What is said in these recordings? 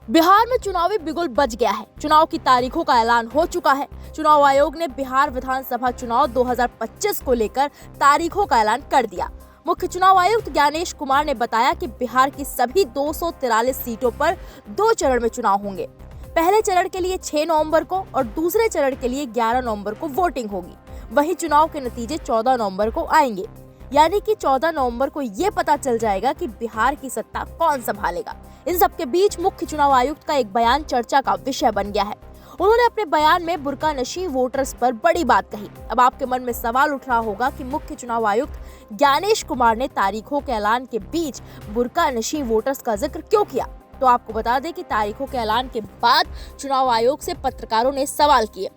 बिहार में चुनावी बिगुल बज गया है। चुनाव की तारीखों का ऐलान हो चुका है। चुनाव आयोग ने बिहार विधानसभा चुनाव 2025 को लेकर तारीखों का ऐलान कर दिया। मुख्य चुनाव आयुक्त ज्ञानेश कुमार ने बताया कि बिहार की सभी 243 सीटों पर 2 चरण में चुनाव होंगे। पहले चरण के लिए 6 नवंबर को और दूसरे चरण के लिए 11 नवंबर को वोटिंग होगी। वहीं चुनाव के नतीजे 14 नवंबर को आएंगे, यानी कि 14 नवंबर को ये पता चल जाएगा कि बिहार की सत्ता कौन संभालेगा। इन सबके बीच मुख्य चुनाव आयुक्त का एक बयान चर्चा का विषय बन गया है। उन्होंने अपने बयान में बुर्का नशी वोटर्स पर बड़ी बात कही। अब आपके मन में सवाल उठ रहा होगा कि मुख्य चुनाव आयुक्त ज्ञानेश कुमार ने तारीखों के ऐलान के बीच बुर्का नशी वोटर्स का जिक्र क्यों किया। तो आपको बता दें कि तारीखों के ऐलान के बाद चुनाव आयोग से पत्रकारों ने सवाल किए,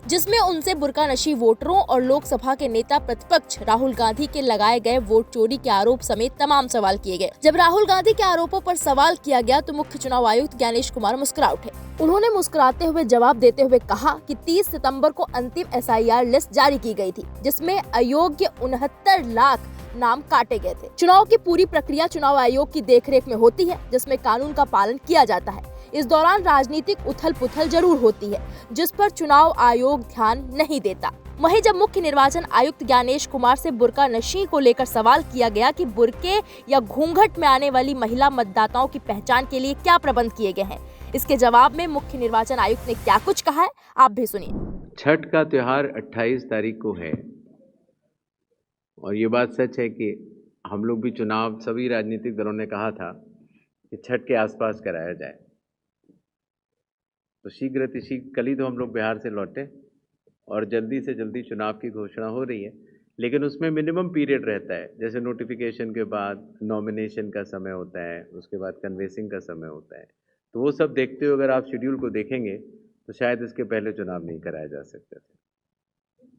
जिसमें उनसे बुर्का नशी वोटरों और लोकसभा के नेता प्रतिपक्ष राहुल गांधी के लगाए गए वोट चोरी के आरोप समेत तमाम सवाल किए गए। जब राहुल गांधी के आरोपों पर सवाल किया गया तो मुख्य चुनाव आयुक्त ज्ञानेश कुमार मुस्कुरा उठे। उन्होंने मुस्कुराते हुए जवाब देते हुए कहा कि 30 सितंबर को अंतिम SIR लिस्ट जारी की गई थी, जिसमें अयोग्य 69 लाख नाम काटे गए थे। चुनाव की पूरी प्रक्रिया चुनाव आयोग की देखरेख में होती है, जिसमें कानून का पालन किया जाता है। इस दौरान राजनीतिक उथल पुथल जरूर होती है, जिस पर चुनाव आयोग ध्यान नहीं देता। वहीं जब मुख्य निर्वाचन आयुक्त ज्ञानेश कुमार से बुर्का नशी को लेकर सवाल किया गया कि बुर्के या घूंघट में आने वाली महिला मतदाताओं की पहचान के लिए क्या प्रबंध किए गए हैं, इसके जवाब में मुख्य निर्वाचन आयुक्त ने क्या कुछ कहा है, आप भी सुनिए। छठ का त्योहार 28 तारीख को है और ये बात सच है कि हम लोग भी चुनाव सभी राजनीतिक दलों ने कहा था कि छठ के आसपास कराया जाए। तो शीघ्र कल ही तो हम लोग बिहार से लौटे और जल्दी से जल्दी चुनाव की घोषणा हो रही है, लेकिन उसमें मिनिमम पीरियड रहता है। जैसे नोटिफिकेशन के बाद नॉमिनेशन का समय होता है, उसके बाद कन्वेंसिंग का समय होता है। तो वो सब देखते हुए अगर आप शेड्यूल को देखेंगे तो शायद इसके पहले चुनाव नहीं कराया जा सकता था।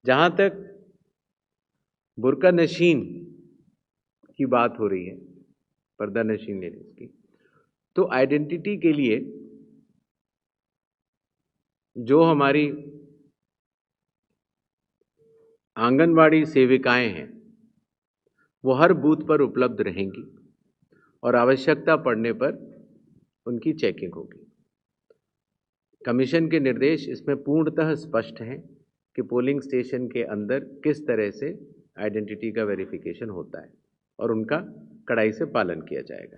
जहाँ तक बुर्का नशीन की बात हो रही है, पर्दा नशीन लेडीज की, तो आइडेंटिटी के लिए जो हमारी आंगनवाड़ी सेविकाएं हैं वो हर बूथ पर उपलब्ध रहेंगी और आवश्यकता पड़ने पर उनकी चेकिंग होगी। कमीशन के निर्देश इसमें पूर्णतः स्पष्ट हैं कि पोलिंग स्टेशन के अंदर किस तरह से आइडेंटिटी का वेरिफिकेशन होता है और उनका कड़ाई से पालन किया जाएगा।